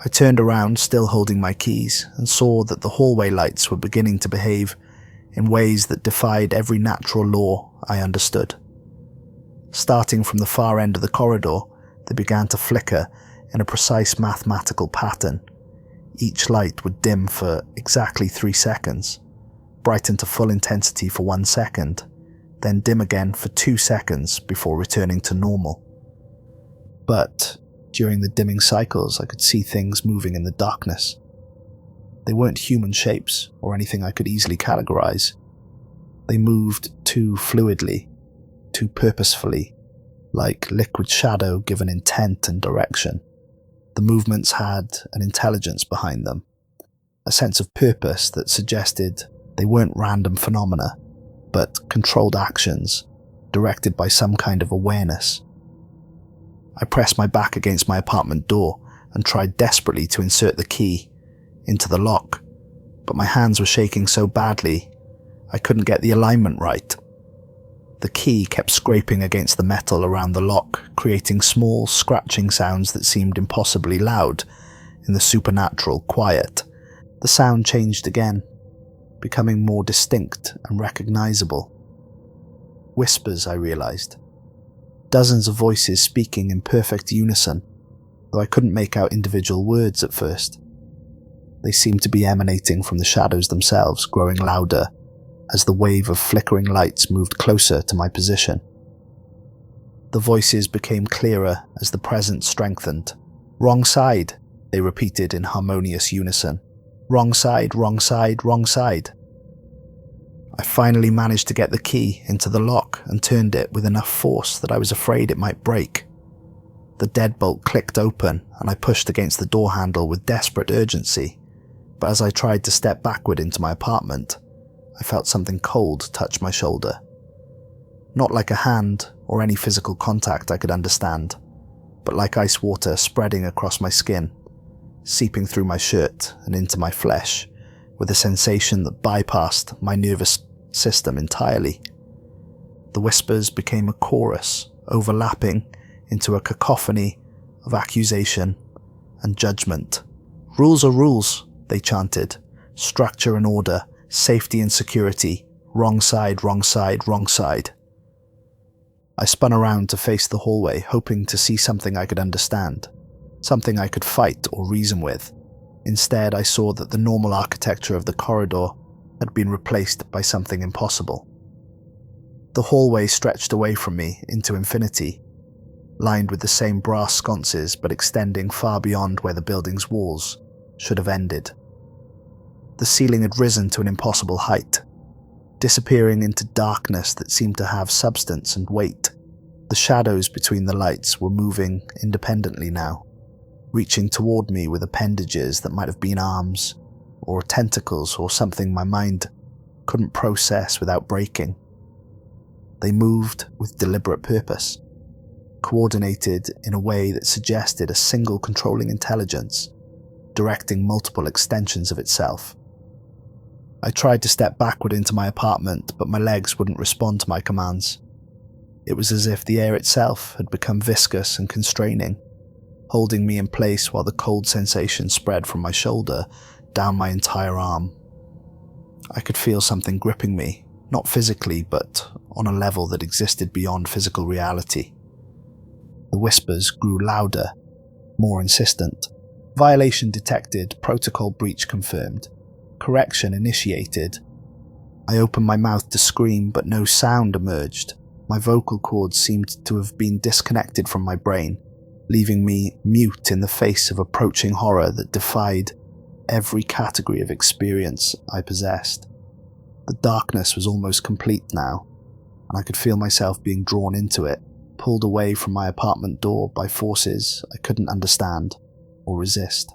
I turned around, still holding my keys, and saw that the hallway lights were beginning to behave in ways that defied every natural law I understood. Starting from the far end of the corridor, they began to flicker in a precise mathematical pattern. Each light would dim for exactly 3 seconds, brighten to full intensity for 1 second, then dim again for 2 seconds before returning to normal. But during the dimming cycles, I could see things moving in the darkness. They weren't human shapes or anything I could easily categorize. They moved too fluidly, too purposefully, like liquid shadow given intent and direction. The movements had an intelligence behind them, a sense of purpose that suggested they weren't random phenomena, but controlled actions directed by some kind of awareness. I pressed my back against my apartment door and tried desperately to insert the key into the lock, but my hands were shaking so badly I couldn't get the alignment right. The key kept scraping against the metal around the lock, creating small, scratching sounds that seemed impossibly loud in the supernatural quiet. The sound changed again, becoming more distinct and recognizable. Whispers, I realized. Dozens of voices speaking in perfect unison, though I couldn't make out individual words at first. They seemed to be emanating from the shadows themselves, growing louder as the wave of flickering lights moved closer to my position. The voices became clearer as the presence strengthened. "Wrong side," they repeated in harmonious unison. "Wrong side, wrong side, wrong side." I finally managed to get the key into the lock and turned it with enough force that I was afraid it might break. The deadbolt clicked open and I pushed against the door handle with desperate urgency, but as I tried to step backward into my apartment, I felt something cold touch my shoulder. Not like a hand or any physical contact I could understand, but like ice water spreading across my skin, seeping through my shirt and into my flesh, with a sensation that bypassed my nervous system entirely. The whispers became a chorus, overlapping into a cacophony of accusation and judgment. "Rules are rules," they chanted. "Structure and order, safety and security, wrong side, wrong side, wrong side." I spun around to face the hallway, hoping to see something I could understand, something I could fight or reason with. Instead, I saw that the normal architecture of the corridor had been replaced by something impossible. The hallway stretched away from me into infinity, lined with the same brass sconces but extending far beyond where the building's walls should have ended. The ceiling had risen to an impossible height, disappearing into darkness that seemed to have substance and weight. The shadows between the lights were moving independently now, reaching toward me with appendages that might have been arms, or tentacles, or something my mind couldn't process without breaking. They moved with deliberate purpose, coordinated in a way that suggested a single controlling intelligence, directing multiple extensions of itself. I tried to step backward into my apartment, but my legs wouldn't respond to my commands. It was as if the air itself had become viscous and constraining, holding me in place while the cold sensation spread from my shoulder down my entire arm. I could feel something gripping me, not physically, but on a level that existed beyond physical reality. The whispers grew louder, more insistent. Violation detected, protocol breach confirmed. Correction initiated. I opened my mouth to scream, but no sound emerged. My vocal cords seemed to have been disconnected from my brain, leaving me mute in the face of approaching horror that defied every category of experience I possessed. The darkness was almost complete now, and I could feel myself being drawn into it, pulled away from my apartment door by forces I couldn't understand or resist.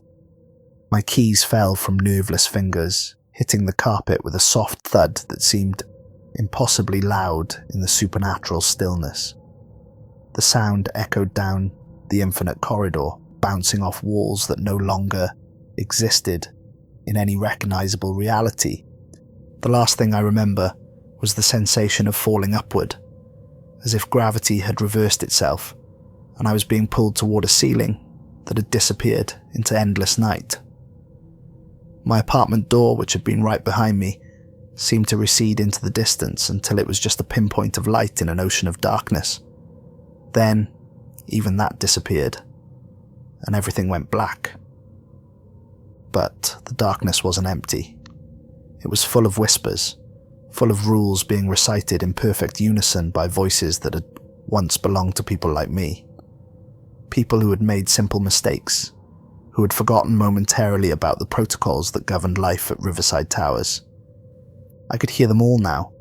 My keys fell from nerveless fingers, hitting the carpet with a soft thud that seemed impossibly loud in the supernatural stillness. The sound echoed down the infinite corridor, bouncing off walls that no longer existed in any recognizable reality. The last thing I remember was the sensation of falling upward, as if gravity had reversed itself, and I was being pulled toward a ceiling that had disappeared into endless night. My apartment door, which had been right behind me, seemed to recede into the distance until it was just a pinpoint of light in an ocean of darkness. Then, even that disappeared, and everything went black. But the darkness wasn't empty. It was full of whispers, full of rules being recited in perfect unison by voices that had once belonged to people like me. People who had made simple mistakes, who had forgotten momentarily about the protocols that governed life at Riverside Towers. I could hear them all now.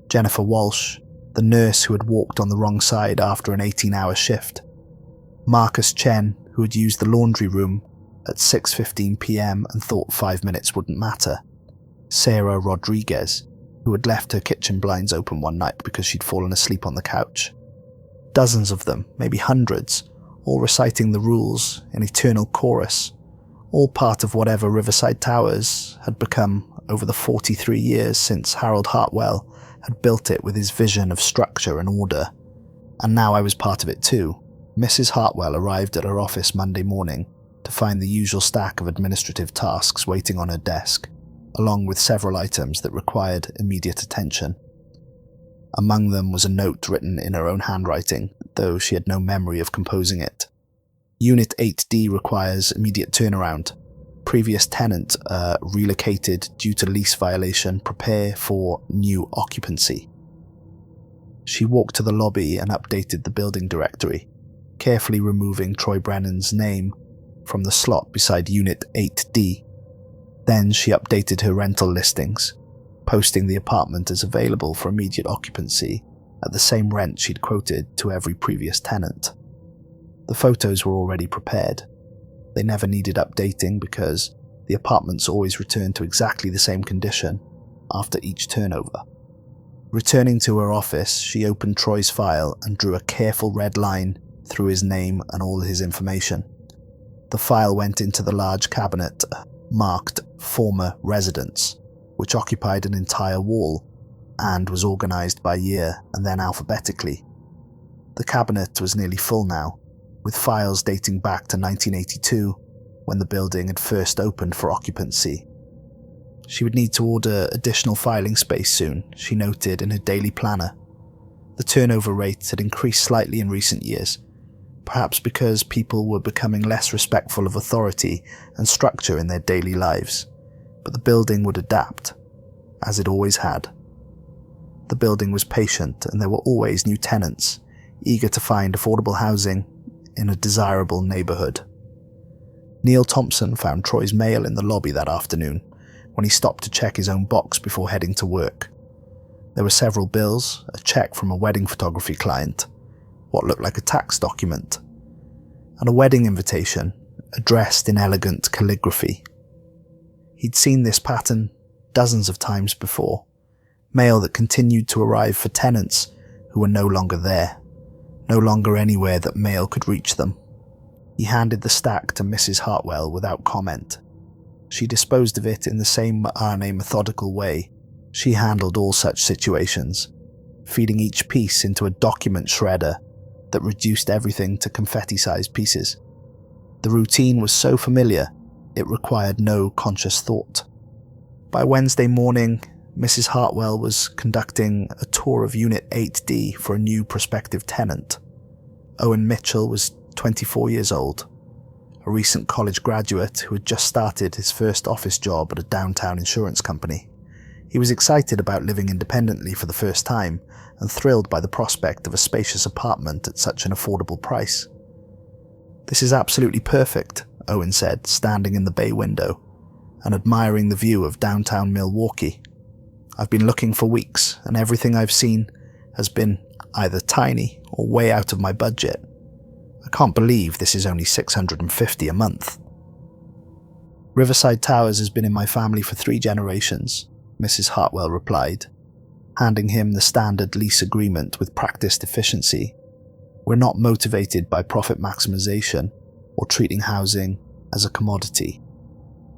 Jennifer Walsh, the nurse who had walked on the wrong side after an 18-hour shift. Marcus Chen, who had used the laundry room at 6:15 p.m. and thought 5 minutes wouldn't matter. Sarah Rodriguez, who had left her kitchen blinds open one night because she'd fallen asleep on the couch. Dozens of them, maybe hundreds, all reciting the rules in eternal chorus, all part of whatever Riverside Towers had become over the 43 years since Harold Hartwell had built it with his vision of structure and order. And now I was part of it too. Mrs. Hartwell arrived at her office Monday morning to find the usual stack of administrative tasks waiting on her desk, along with several items that required immediate attention. Among them was a note written in her own handwriting, though she had no memory of composing it. Unit 8D requires immediate turnaround. Previous tenant relocated due to lease violation. Prepare for new occupancy. She walked to the lobby and updated the building directory, carefully removing Troy Brennan's name from the slot beside Unit 8D. Then she updated her rental listings, posting the apartment as available for immediate occupancy at the same rent she'd quoted to every previous tenant. The photos were already prepared. They never needed updating because the apartments always returned to exactly the same condition after each turnover. Returning to her office, she opened Troy's file and drew a careful red line through his name and all his information. The file went into the large cabinet marked Former Residents, which occupied an entire wall and was organised by year and then alphabetically. The cabinet was nearly full now, with files dating back to 1982, when the building had first opened for occupancy. She would need to order additional filing space soon, she noted in her daily planner. The turnover rate had increased slightly in recent years, perhaps because people were becoming less respectful of authority and structure in their daily lives, but the building would adapt, as it always had. The building was patient, and there were always new tenants, eager to find affordable housing in a desirable neighbourhood. Neil Thompson found Troy's mail in the lobby that afternoon, when he stopped to check his own box before heading to work. There were several bills, a cheque from a wedding photography client, what looked like a tax document, and a wedding invitation addressed in elegant calligraphy. He'd seen this pattern dozens of times before, mail that continued to arrive for tenants who were no longer there, no longer anywhere that mail could reach them. He handed the stack to Mrs. Hartwell without comment. She disposed of it in the same methodical way she handled all such situations, feeding each piece into a document shredder that reduced everything to confetti-sized pieces. The routine was so familiar, it required no conscious thought. By Wednesday morning, Mrs. Hartwell was conducting a tour of Unit 8D for a new prospective tenant. Owen Mitchell was 24 years old, a recent college graduate who had just started his first office job at a downtown insurance company. He was excited about living independently for the first time and thrilled by the prospect of a spacious apartment at such an affordable price. "This is absolutely perfect," Owen said, standing in the bay window and admiring the view of downtown Milwaukee. "I've been looking for weeks, and everything I've seen has been either tiny or way out of my budget. I can't believe this is only $650 a month." "Riverside Towers has been in my family for 3 generations, Mrs. Hartwell replied, handing him the standard lease agreement with practiced efficiency. "We're not motivated by profit maximization or treating housing as a commodity.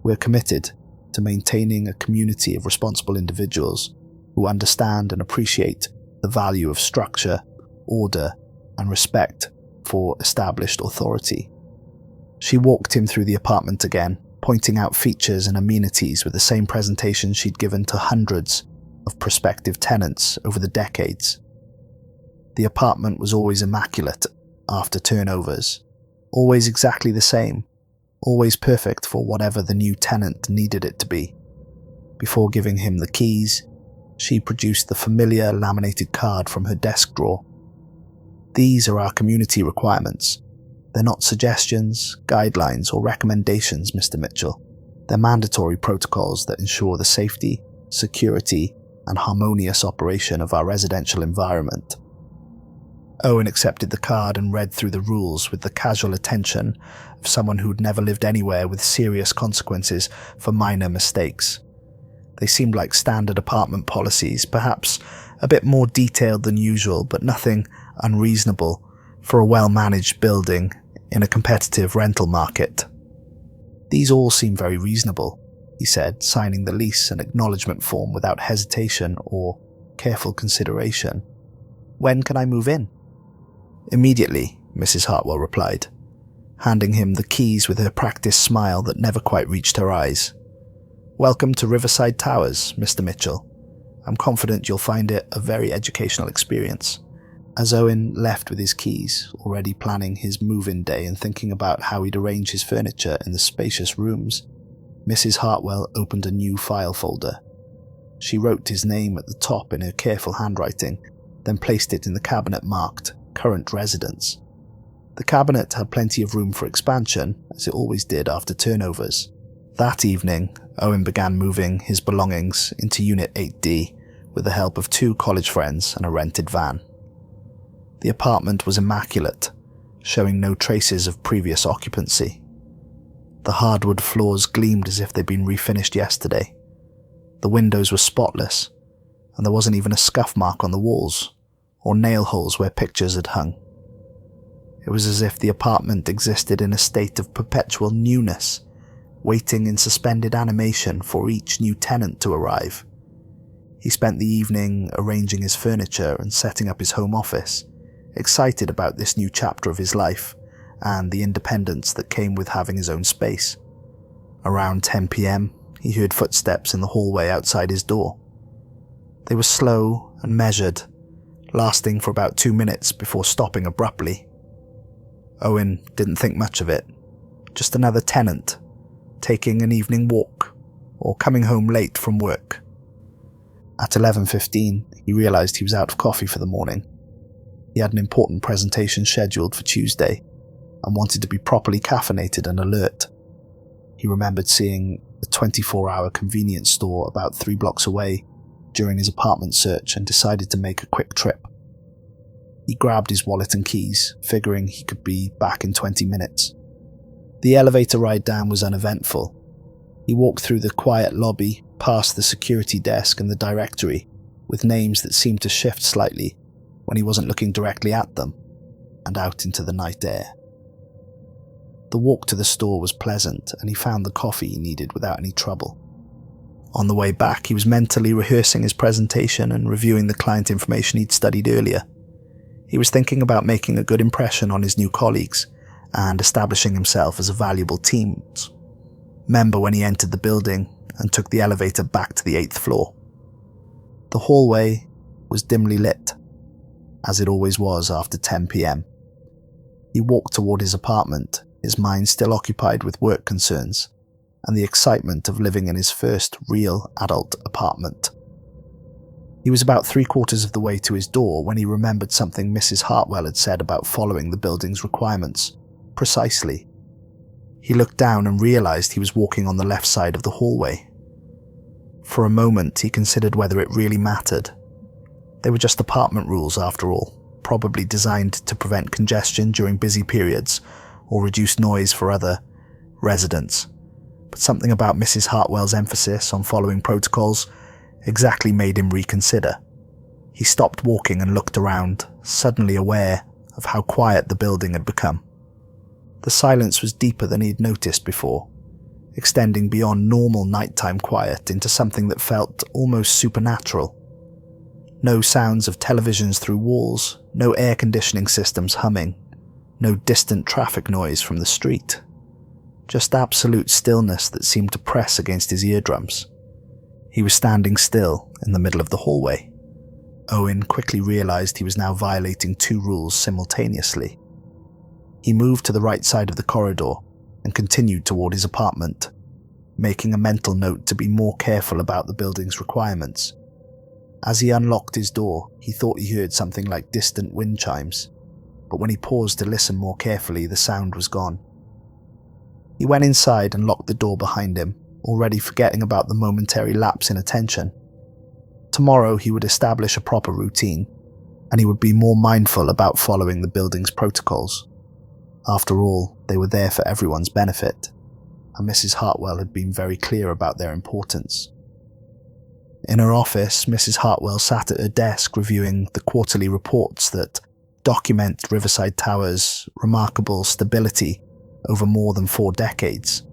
We're committed to maintaining a community of responsible individuals who understand and appreciate the value of structure, order, and respect for established authority." She walked him through the apartment again, pointing out features and amenities with the same presentation she'd given to hundreds of prospective tenants over the decades. The apartment was always immaculate after turnovers, always exactly the same, always perfect for whatever the new tenant needed it to be. Before giving him the keys, she produced the familiar laminated card from her desk drawer. "These are our community requirements. They're not suggestions, guidelines, or recommendations, Mr. Mitchell. They're mandatory protocols that ensure the safety, security, and harmonious operation of our residential environment." Owen accepted the card and read through the rules with the casual attention of someone who'd never lived anywhere with serious consequences for minor mistakes. They seemed like standard apartment policies, perhaps a bit more detailed than usual, but nothing unreasonable for a well-managed building in a competitive rental market. "These all seem very reasonable," he said, signing the lease and acknowledgement form without hesitation or careful consideration. "When can I move in?" "Immediately," Mrs. Hartwell replied, handing him the keys with her practiced smile that never quite reached her eyes. "Welcome to Riverside Towers, Mr. Mitchell. I'm confident you'll find it a very educational experience." As Owen left with his keys, already planning his move-in day and thinking about how he'd arrange his furniture in the spacious rooms, Mrs. Hartwell opened a new file folder. She wrote his name at the top in her careful handwriting, then placed it in the cabinet marked Current Residence. The cabinet had plenty of room for expansion, as it always did after turnovers, That evening, Owen began moving his belongings into Unit 8D with the help of 2 college friends and a rented van. The apartment was immaculate, showing no traces of previous occupancy. The hardwood floors gleamed as if they'd been refinished yesterday. The windows were spotless, and there wasn't even a scuff mark on the walls, or nail holes where pictures had hung. It was as if the apartment existed in a state of perpetual newness, waiting in suspended animation for each new tenant to arrive. He spent the evening arranging his furniture and setting up his home office, excited about this new chapter of his life and the independence that came with having his own space. Around 10 p.m, he heard footsteps in the hallway outside his door. They were slow and measured, lasting for about 2 minutes before stopping abruptly. Owen didn't think much of it. Just another tenant, taking an evening walk, or coming home late from work. At 11:15, he realised he was out of coffee for the morning. He had an important presentation scheduled for Tuesday, and wanted to be properly caffeinated and alert. He remembered seeing a 24-hour convenience store about 3 blocks away during his apartment search and decided to make a quick trip. He grabbed his wallet and keys, figuring he could be back in 20 minutes. The elevator ride down was uneventful. He walked through the quiet lobby, past the security desk and the directory, with names that seemed to shift slightly when he wasn't looking directly at them, and out into the night air. The walk to the store was pleasant, and he found the coffee he needed without any trouble. On the way back, he was mentally rehearsing his presentation and reviewing the client information he'd studied earlier. He was thinking about making a good impression on his new colleagues and establishing himself as a valuable team member when he entered the building and took the elevator back to the 8th floor. The hallway was dimly lit, as it always was after 10 p.m. He walked toward his apartment, his mind still occupied with work concerns and the excitement of living in his first real adult apartment. He was about 3/4 of the way to his door when he remembered something Mrs. Hartwell had said about following the building's requirements. Precisely. He looked down and realised he was walking on the left side of the hallway. For a moment, he considered whether it really mattered. They were just apartment rules after all, probably designed to prevent congestion during busy periods or reduce noise for other residents. But something about Mrs. Hartwell's emphasis on following protocols exactly made him reconsider. He stopped walking and looked around, suddenly aware of how quiet the building had become. The silence was deeper than he had noticed before, extending beyond normal nighttime quiet into something that felt almost supernatural. No sounds of televisions through walls, no air conditioning systems humming, no distant traffic noise from the street. Just absolute stillness that seemed to press against his eardrums. He was standing still in the middle of the hallway. Owen quickly realised he was now violating 2 rules simultaneously. He moved to the right side of the corridor and continued toward his apartment, making a mental note to be more careful about the building's requirements. As he unlocked his door, he thought he heard something like distant wind chimes, but when he paused to listen more carefully, the sound was gone. He went inside and locked the door behind him, already forgetting about the momentary lapse in attention. Tomorrow he would establish a proper routine, and he would be more mindful about following the building's protocols. After all, they were there for everyone's benefit, and Mrs. Hartwell had been very clear about their importance. In her office, Mrs. Hartwell sat at her desk reviewing the quarterly reports that document Riverside Towers' remarkable stability over more than 4 decades.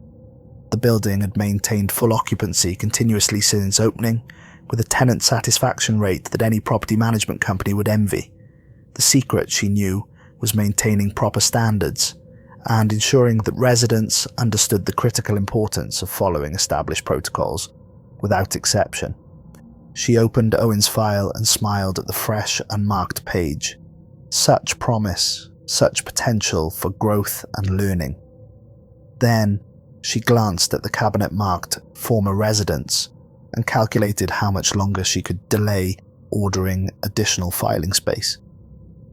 The building had maintained full occupancy continuously since opening, with a tenant satisfaction rate that any property management company would envy. The secret, she knew, was maintaining proper standards and ensuring that residents understood the critical importance of following established protocols, without exception. She opened Owen's file and smiled at the fresh, unmarked page. Such promise, such potential for growth and learning. Then, she glanced at the cabinet marked "Former Residents" and calculated how much longer she could delay ordering additional filing space.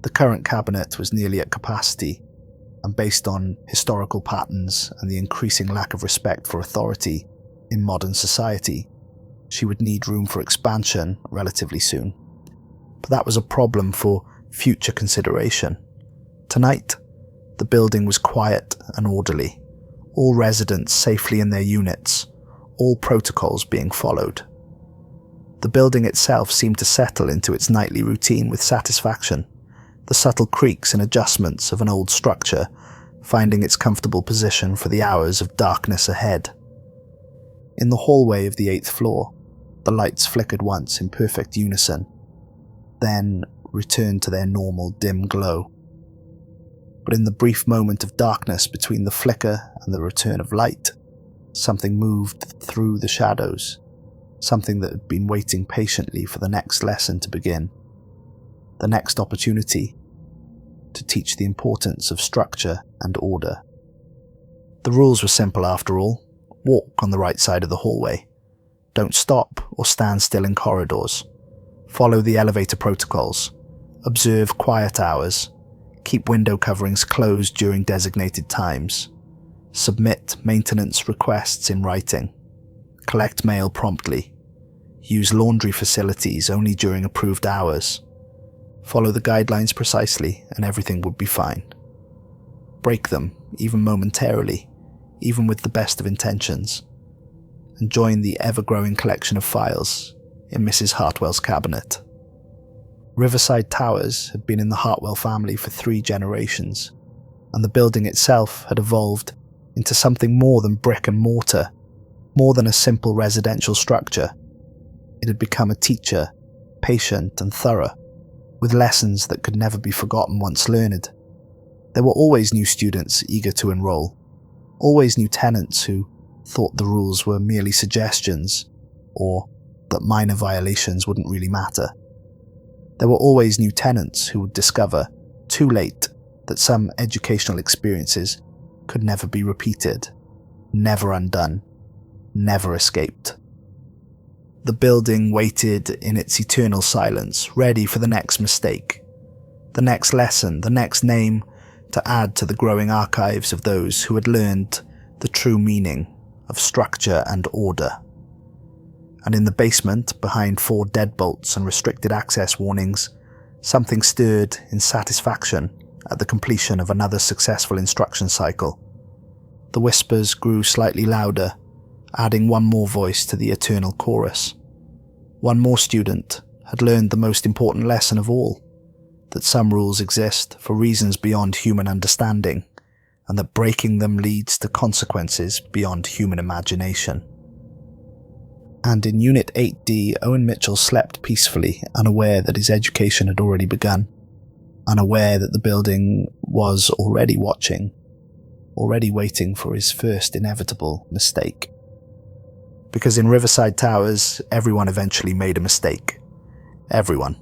The current cabinet was nearly at capacity, and based on historical patterns and the increasing lack of respect for authority in modern society, she would need room for expansion relatively soon. But that was a problem for future consideration. Tonight, the building was quiet and orderly, all residents safely in their units, all protocols being followed. The building itself seemed to settle into its nightly routine with satisfaction, the subtle creaks and adjustments of an old structure finding its comfortable position for the hours of darkness ahead. In the hallway of the 8th floor, the lights flickered once in perfect unison, then returned to their normal dim glow. But in the brief moment of darkness between the flicker and the return of light, something moved through the shadows, something that had been waiting patiently for the next lesson to begin, the next opportunity to teach the importance of structure and order. The rules were simple after all. Walk on the right side of the hallway. Don't stop or stand still in corridors. Follow the elevator protocols. Observe quiet hours. Keep window coverings closed during designated times. Submit maintenance requests in writing. Collect mail promptly. Use laundry facilities only during approved hours. Follow the guidelines precisely and everything would be fine. Break them, even momentarily, even with the best of intentions, and join the ever-growing collection of files in Mrs. Hartwell's cabinet. Riverside Towers had been in the Hartwell family for 3 generations, and the building itself had evolved into something more than brick and mortar, more than a simple residential structure. It had become a teacher, patient and thorough, with lessons that could never be forgotten once learned. There were always new students eager to enroll, always new tenants who thought the rules were merely suggestions, or that minor violations wouldn't really matter. There were always new tenants who would discover, too late, that some educational experiences could never be repeated, never undone, never escaped. The building waited in its eternal silence, ready for the next mistake, the next lesson, the next name to add to the growing archives of those who had learned the true meaning of structure and order. And in the basement, behind 4 deadbolts and restricted access warnings, something stirred in satisfaction at the completion of another successful instruction cycle. The whispers grew slightly louder, adding one more voice to the eternal chorus. One more student had learned the most important lesson of all, that some rules exist for reasons beyond human understanding, and that breaking them leads to consequences beyond human imagination. And in Unit 8D, Owen Mitchell slept peacefully, unaware that his education had already begun, unaware that the building was already watching, already waiting for his first inevitable mistake. Because in Riverside Towers, everyone eventually made a mistake. Everyone.